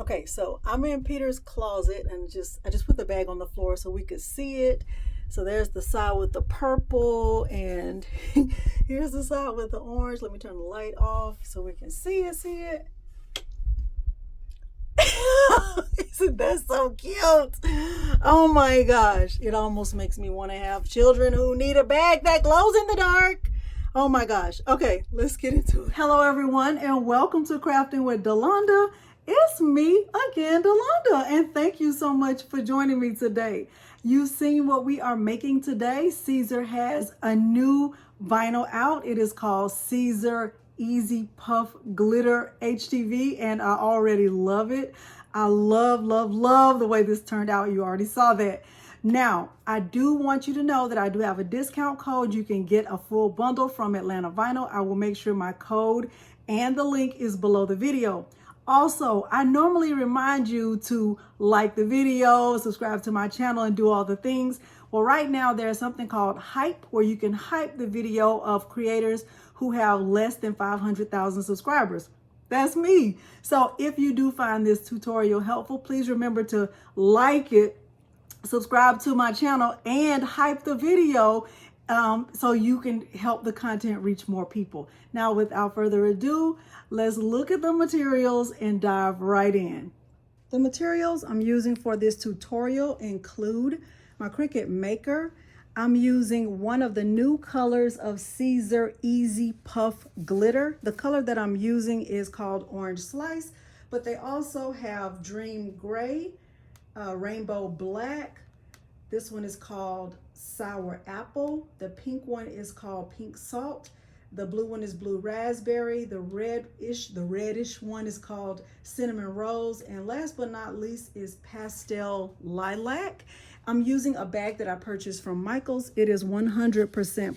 Okay, so I'm in Peter's closet and I just put the bag on the floor so we could see it. So there's the side with the purple and here's the side with the orange. Let me turn the light off so we can see it. Isn't that so cute? Oh my gosh. It almost makes me want to have children who need a bag that glows in the dark. Oh my gosh. Okay, let's get into it. Hello everyone and welcome to Crafting with Delonda. It's me again, Delonda, and thank you so much for joining me today. You've seen what we are making today. Siser has a new vinyl out. It is called Siser EasyPuff Glitter HTV, and I already love it. I love the way this turned out. You already saw that. Now, I do want you to know that I do have a discount code. You can get a full bundle from Atlanta Vinyl. I will make sure my code and the link is below the video. Also, I normally remind you to like the video, subscribe to my channel, and do all the things. Well, right now there's something called Hype, where you can hype the video of creators who have less than 500,000 subscribers. That's me. So if you do find this tutorial helpful, please remember to like it, subscribe to my channel, and hype the video so you can help the content reach more people. Now, without further ado, let's look at the materials and dive right in. The materials I'm using for this tutorial include my Cricut Maker. I'm using one of the new colors of Siser EasyPuff Glitter. The color that I'm using is called Orange Slice, but they also have Dream Gray, Rainbow Black. This one is called Sour Apple. The pink one is called Pink Salt. The blue one is Blue Raspberry. The reddish one is called Cinnamon Rose. And last but not least is Pastel Lilac. I'm using a bag that I purchased from Michaels. It is 100%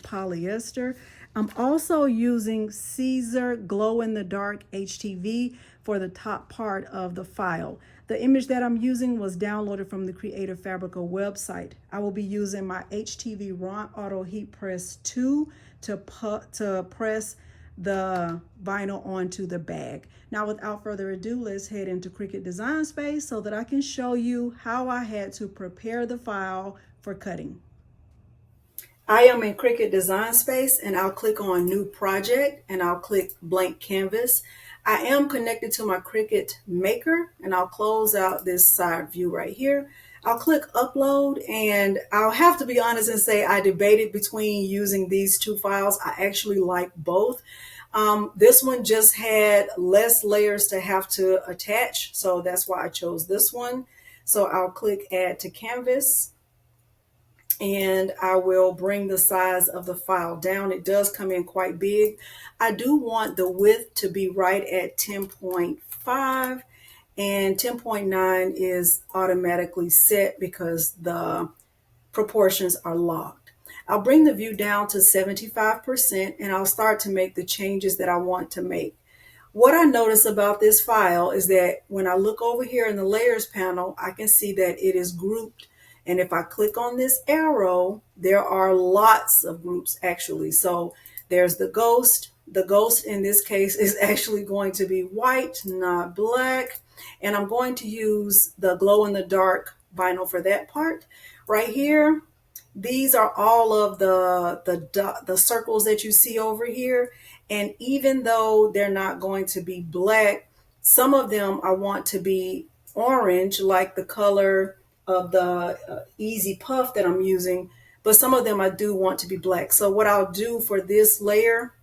polyester. I'm also using Siser Glow in the Dark HTV for the top part of the file. The image that I'm using was downloaded from the Creative Fabrica website. I will be using my HTV Ron Auto Heat Press 2 to press the vinyl onto the bag. Now, without further ado, let's head into Cricut Design Space so that I can show you how I had to prepare the file for cutting. I am in Cricut Design Space and I'll click on New Project and I'll click Blank Canvas. I am connected to my Cricut Maker and I'll close out this side view right here. I'll click Upload and I'll have to be honest and say I debated between using these two files. I actually like both. This one just had less layers to have to attach, so that's why I chose this one. So I'll click Add to Canvas. And I will bring the size of the file down. It does come in quite big. I do want the width to be right at 10.5 and 10.9 is automatically set because the proportions are locked. I'll bring the view down to 75% and I'll start to make the changes that I want to make. What I notice about this file is that when I look over here in the layers panel, I can see that it is grouped. And if I click on this arrow, there are lots of groups actually. So there's the ghost. The ghost in this case is actually going to be white, not black. And I'm going to use the glow in the dark vinyl for that part. Right here, these are all of the circles that you see over here. And even though they're not going to be black, some of them I want to be orange, like the color of the Easy Puff that I'm using, but some of them I do want to be black. So what I'll do for this layer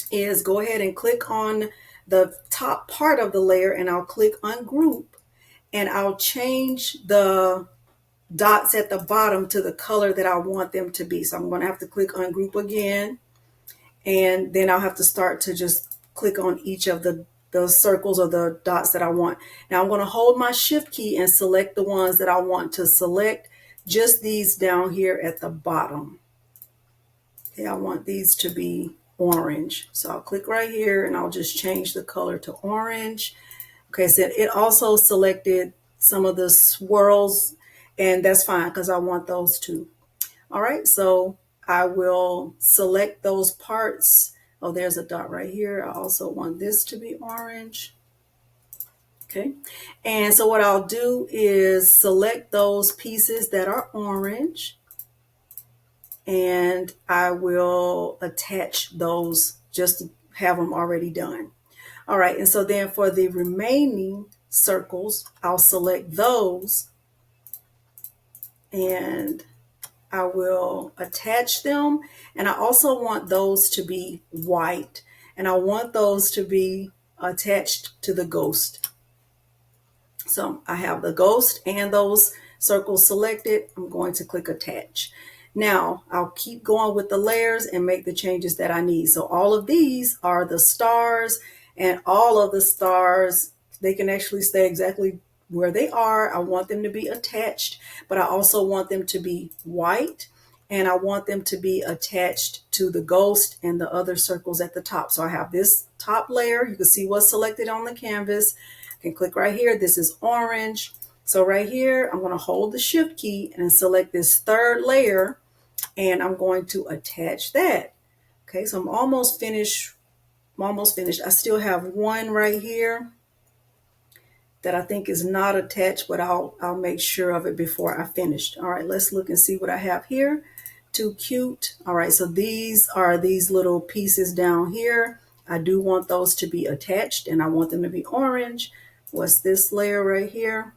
is go ahead and click on the top part of the layer and I'll click Ungroup and I'll change the dots at the bottom to the color that I want them to be. So I'm going to have to click Ungroup again, and then I'll have to start to just click on each of the circles or the dots that I want. Now I'm going to hold my shift key and select the ones that I want to select, just these down here at the bottom. Okay, I want these to be orange. So I'll click right here and I'll just change the color to orange. Okay, so it also selected some of the swirls, and that's fine because I want those too. All right, so I will select those parts. Oh, there's a dot right here. I also want this to be orange. Okay, and so what I'll do is select those pieces that are orange, and I will attach those just to have them already done. All right, and so then for the remaining circles, I'll select those and I will attach them. And I also want those to be white, and I want those to be attached to the ghost. So I have the ghost and those circles selected. I'm going to click attach. Now I'll keep going with the layers and make the changes that I need. So all of these are the stars, and all of the stars, they can actually stay exactly where they are. I want them to be attached, but I also want them to be white, and I want them to be attached to the ghost and the other circles at the top. So I have this top layer. You can see what's selected on the canvas. I can click right here. This is orange. So right here, I'm going to hold the shift key and select this third layer, and I'm going to attach that. Okay, so I'm almost finished. I still have one right here that I think is not attached, but I'll make sure of it before I finish. All right, let's look and see what I have here. Too cute. All right, so these are these little pieces down here. I do want those to be attached, and I want them to be orange. What's this layer right here?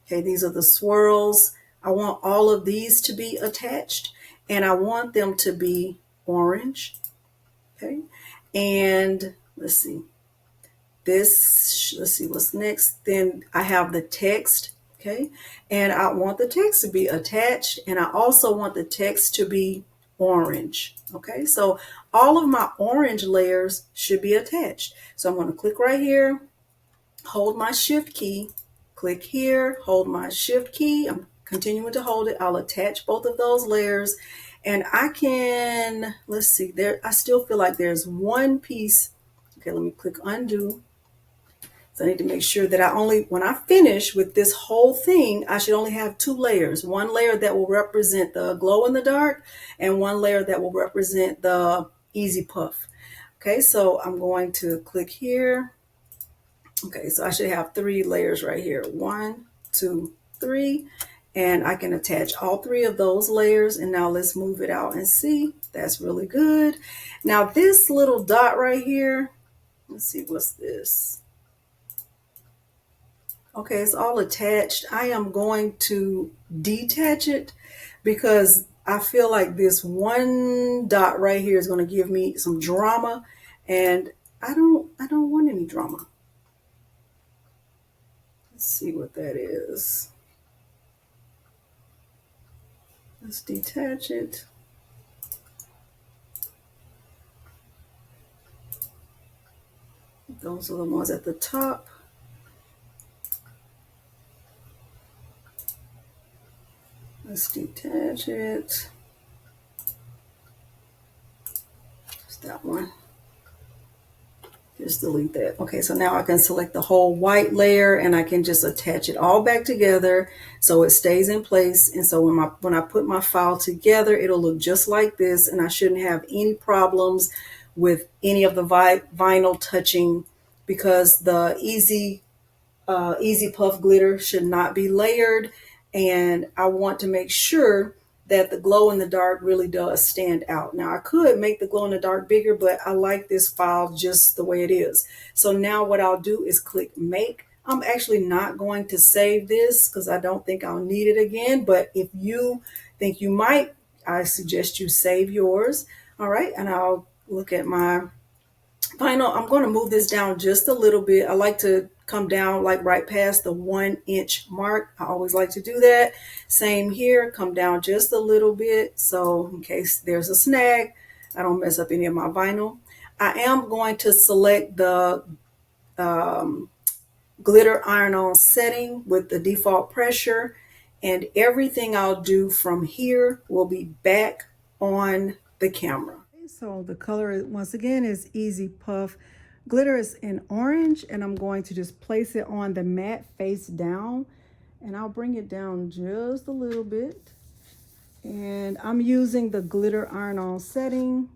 Okay, these are the swirls. I want all of these to be attached, and I want them to be orange. Okay, and let's see. Let's see what's next. Then I have the text. Okay, and I want the text to be attached, and I also want the text to be orange. Okay, so all of my orange layers should be attached. So I'm going to click right here, hold my shift key, click here, hold my shift key. I'm continuing to hold it. I'll attach both of those layers, and I can, let's see, there, I still feel like there's one piece. Okay, let me click undo. So I need to make sure that when I finish with this whole thing, I should only have two layers. One layer that will represent the glow in the dark, and one layer that will represent the EasyPuff. Okay, so I'm going to click here. Okay, so I should have three layers right here. 1, 2, 3. And I can attach all three of those layers. And now let's move it out and see. That's really good. Now this little dot right here, let's see, what's this? Okay, it's all attached. I am going to detach it because I feel like this one dot right here is going to give me some drama, and I don't want any drama. Let's see what that is. Let's detach it. Those are the ones at the top. Let's detach it. Just that one. Just delete that. Okay, so now I can select the whole white layer, and I can just attach it all back together so it stays in place. And so when I put my file together, it'll look just like this, and I shouldn't have any problems with any of the vinyl touching, because the EasyPuff glitter should not be layered, and I want to make sure that the glow in the dark really does stand out. Now I could make the glow in the dark bigger, but I like this file just the way it is. So now what I'll do is click make. I'm actually not going to save this because I don't think I'll need it again, but if you think you might, I suggest you save yours. All right, and I'll look at my vinyl. I'm going to move this down just a little bit. I like to come down like right past the 1 inch mark. I always like to do that. Same here, come down just a little bit. So in case there's a snag, I don't mess up any of my vinyl. I am going to select the glitter iron-on setting with the default pressure, and everything I'll do from here will be back on the camera. So the color, once again, is EasyPuff Glitter is in orange, and I'm going to just place it on the mat face down, and I'll bring it down just a little bit. And I'm using the glitter iron-on setting.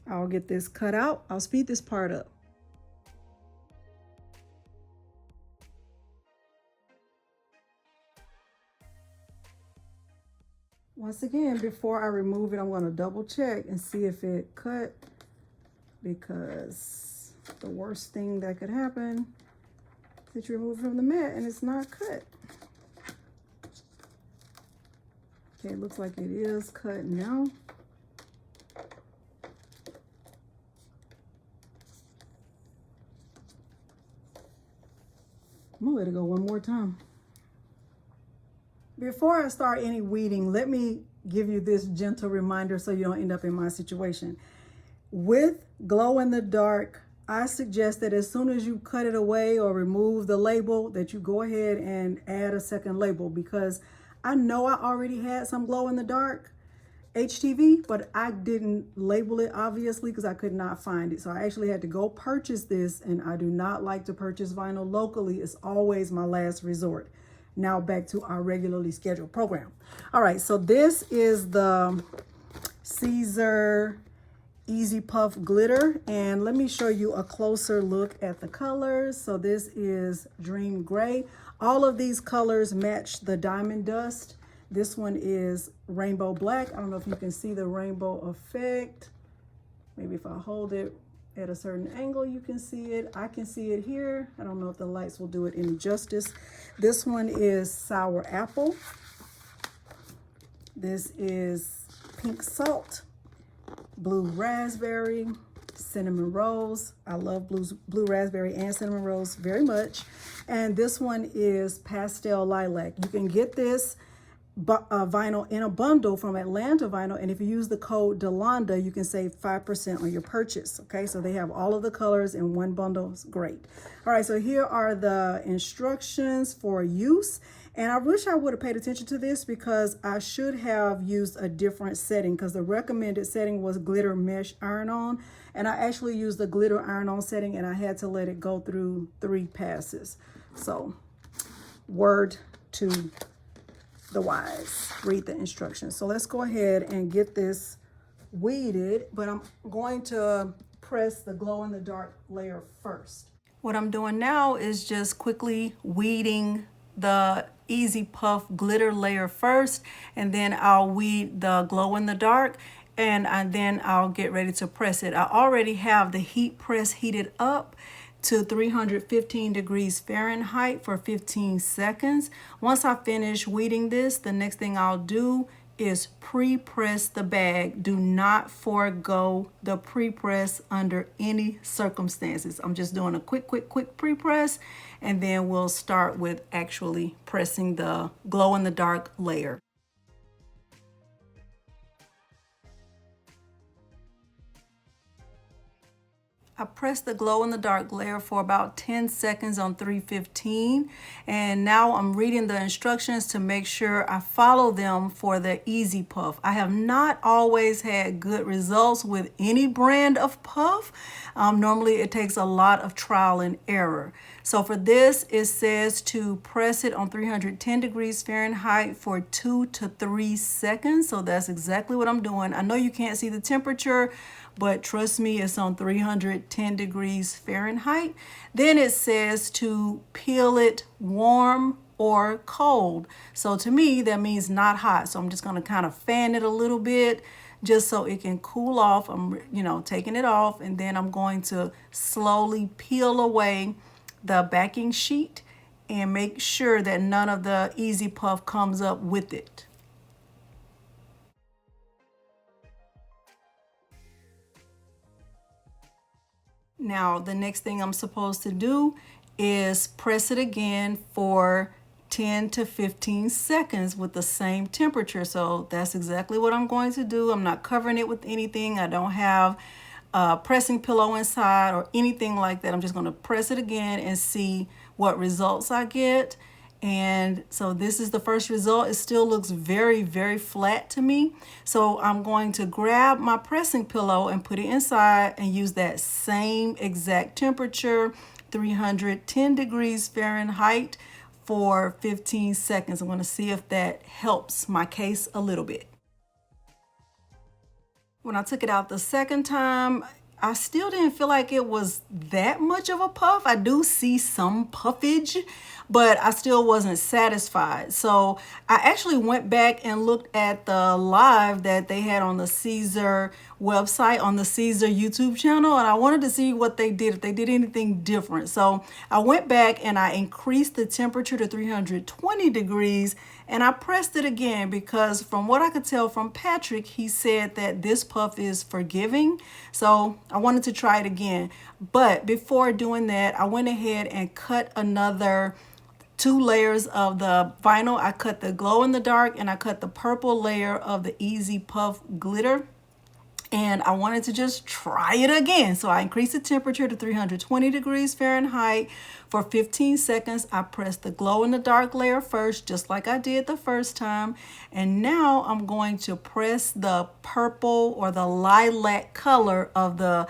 I'll get this cut out. I'll speed this part up. Once again, before I remove it, I'm going to double check and see if it cut, because the worst thing that could happen is that you remove it from the mat and it's not cut. Okay, it looks like it is cut now. I'm gonna let it go one more time. Before I start any weeding, let me give you this gentle reminder so you don't end up in my situation. With glow in the dark, I suggest that as soon as you cut it away or remove the label, that you go ahead and add a second label, because I know I already had some glow in the dark HTV, but I didn't label it, obviously, because I could not find it. So I actually had to go purchase this, and I do not like to purchase vinyl locally. It's always my last resort. Now back to our regularly scheduled program. All right, so this is the Siser EasyPuff Glitter, and let me show you a closer look at the colors. So this is Dream Gray. All of these colors match the diamond dust. This one is Rainbow Black. I don't know if you can see the rainbow effect. Maybe if I hold it at a certain angle, you can see it. I can see it here. I don't know if the lights will do it any justice. This one is Sour Apple. This is Pink Salt, Blue Raspberry, Cinnamon Rose. I love blue raspberry and cinnamon rose very much. And this one is Pastel Lilac. You can get this vinyl in a bundle from Atlanta Vinyl, and if you use the code Delonda, you can save 5% on your purchase. Okay, so they have all of the colors in one bundle. It's great. All right, so here are the instructions for use, and I wish I would have paid attention to this, because I should have used a different setting, because the recommended setting was glitter mesh iron-on, and I actually used the glitter iron-on setting, and I had to let it go through 3 passes. So word to the wise, read the instructions. So let's go ahead and get this weeded, but I'm going to press the glow in the dark layer first. What I'm doing now is just quickly weeding the EasyPuff glitter layer first, and then I'll weed the glow in the dark, and then I'll get ready to press it. I already have the heat press heated up to 315 degrees Fahrenheit for 15 seconds. Once I finish weeding this, the next thing I'll do is pre-press the bag. Do not forego the pre-press under any circumstances. I'm just doing a quick pre-press, and then we'll start with actually pressing the glow in the dark layer. I pressed the glow in the dark layer for about 10 seconds on 315, and now I'm reading the instructions to make sure I follow them for the EasyPuff. I have not always had good results with any brand of puff. Normally it takes a lot of trial and error. So for this, it says to press it on 310 degrees Fahrenheit for 2 to 3 seconds. So that's exactly what I'm doing. I know you can't see the temperature, but trust me, it's on 310 degrees Fahrenheit. Then it says to peel it warm or cold. So to me, that means not hot. So I'm just gonna kind of fan it a little bit just so it can cool off. I'm, taking it off, and then I'm going to slowly peel away the backing sheet and make sure that none of the EasyPuff comes up with it. Now, the next thing I'm supposed to do is press it again for 10 to 15 seconds with the same temperature. So that's exactly what I'm going to do. I'm not covering it with anything. I don't have a pressing pillow inside or anything like that. I'm just going to press it again and see what results I get. And so this is the first result. It still looks very, very flat to me. So I'm going to grab my pressing pillow and put it inside and use that same exact temperature, 310 degrees Fahrenheit, for 15 seconds. I'm going to see if that helps my case a little bit. When I took it out the second time, I still didn't feel like it was that much of a puff. I do see some puffage, but I still wasn't satisfied. So I actually went back and looked at the live that they had on the Siser website, on the Siser YouTube channel, and I wanted to see what they did, if they did anything different. So I went back and I increased the temperature to 320 degrees, and I pressed it again because from what I could tell from Patrick, he said that this puff is forgiving. So I wanted to try it again. But before doing that, I went ahead and cut another 2 layers of the vinyl. I cut the glow in the dark and I cut the purple layer of the EasyPuff Glitter. And I wanted to just try it again. So I increased the temperature to 320 degrees Fahrenheit for 15 seconds. I pressed the glow in the dark layer first, just like I did the first time. And now I'm going to press the purple or the lilac color of the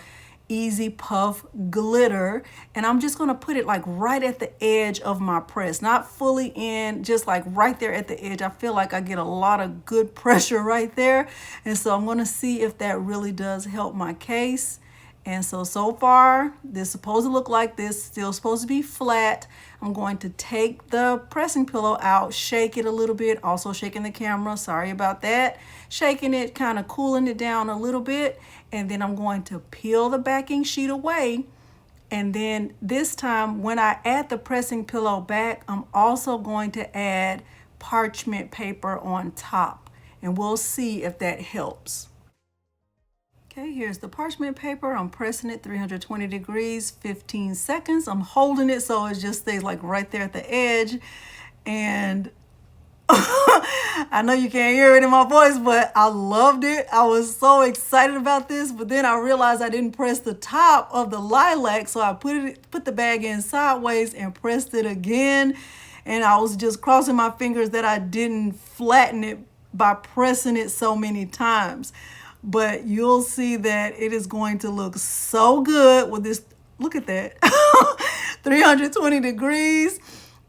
EasyPuff Glitter, and I'm just going to put it like right at the edge of my press, not fully in, just like right there at the edge. I feel like I get a lot of good pressure right there, and so I'm going to see if that really does help my case. And so far this is supposed to look like this, still supposed to be flat. I'm going to take the pressing pillow out, shake it a little bit, also shaking the camera, sorry about that, shaking it, kind of cooling it down a little bit, and then I'm going to peel the backing sheet away. And then this time when I add the pressing pillow back, I'm also going to add parchment paper on top, and we'll see if that helps. Okay, here's the parchment paper. I'm pressing it 320 degrees, 15 seconds. I'm holding it so it just stays like right there at the edge. And I know you can't hear it in my voice, but I loved it. I was so excited about this, but then I realized I didn't press the top of the lilac, so I put the bag in sideways and pressed it again. And I was just crossing my fingers that I didn't flatten it by pressing it so many times. But you'll see that it is going to look so good with this. Look at that. 320 degrees,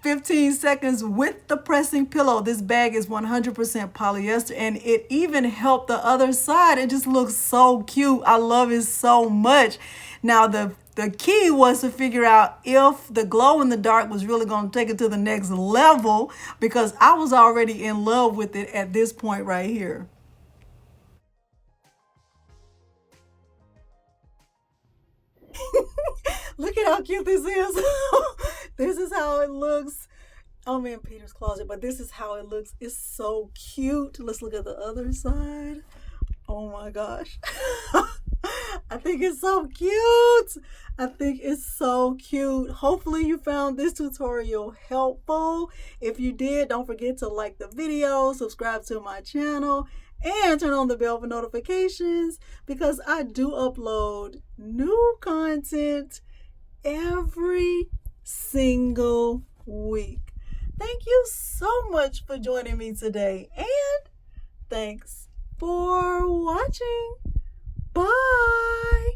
15 seconds with the pressing pillow. This bag is 100% polyester, and it even helped the other side. It just looks so cute. I love it so much. Now, the key was to figure out if the glow in the dark was really going to take it to the next level, because I was already in love with it at this point right here. Look at how cute this is. This is how it looks. I'm in Peter's closet, but this is how it looks. It's so cute. Let's look at the other side. Oh my gosh. I think it's so cute. I think it's so cute. Hopefully you found this tutorial helpful. If you did, don't forget to like the video, subscribe to my channel, and turn on the bell for notifications, because I do upload new content every single week. Thank you so much for joining me today, and thanks for watching. Bye.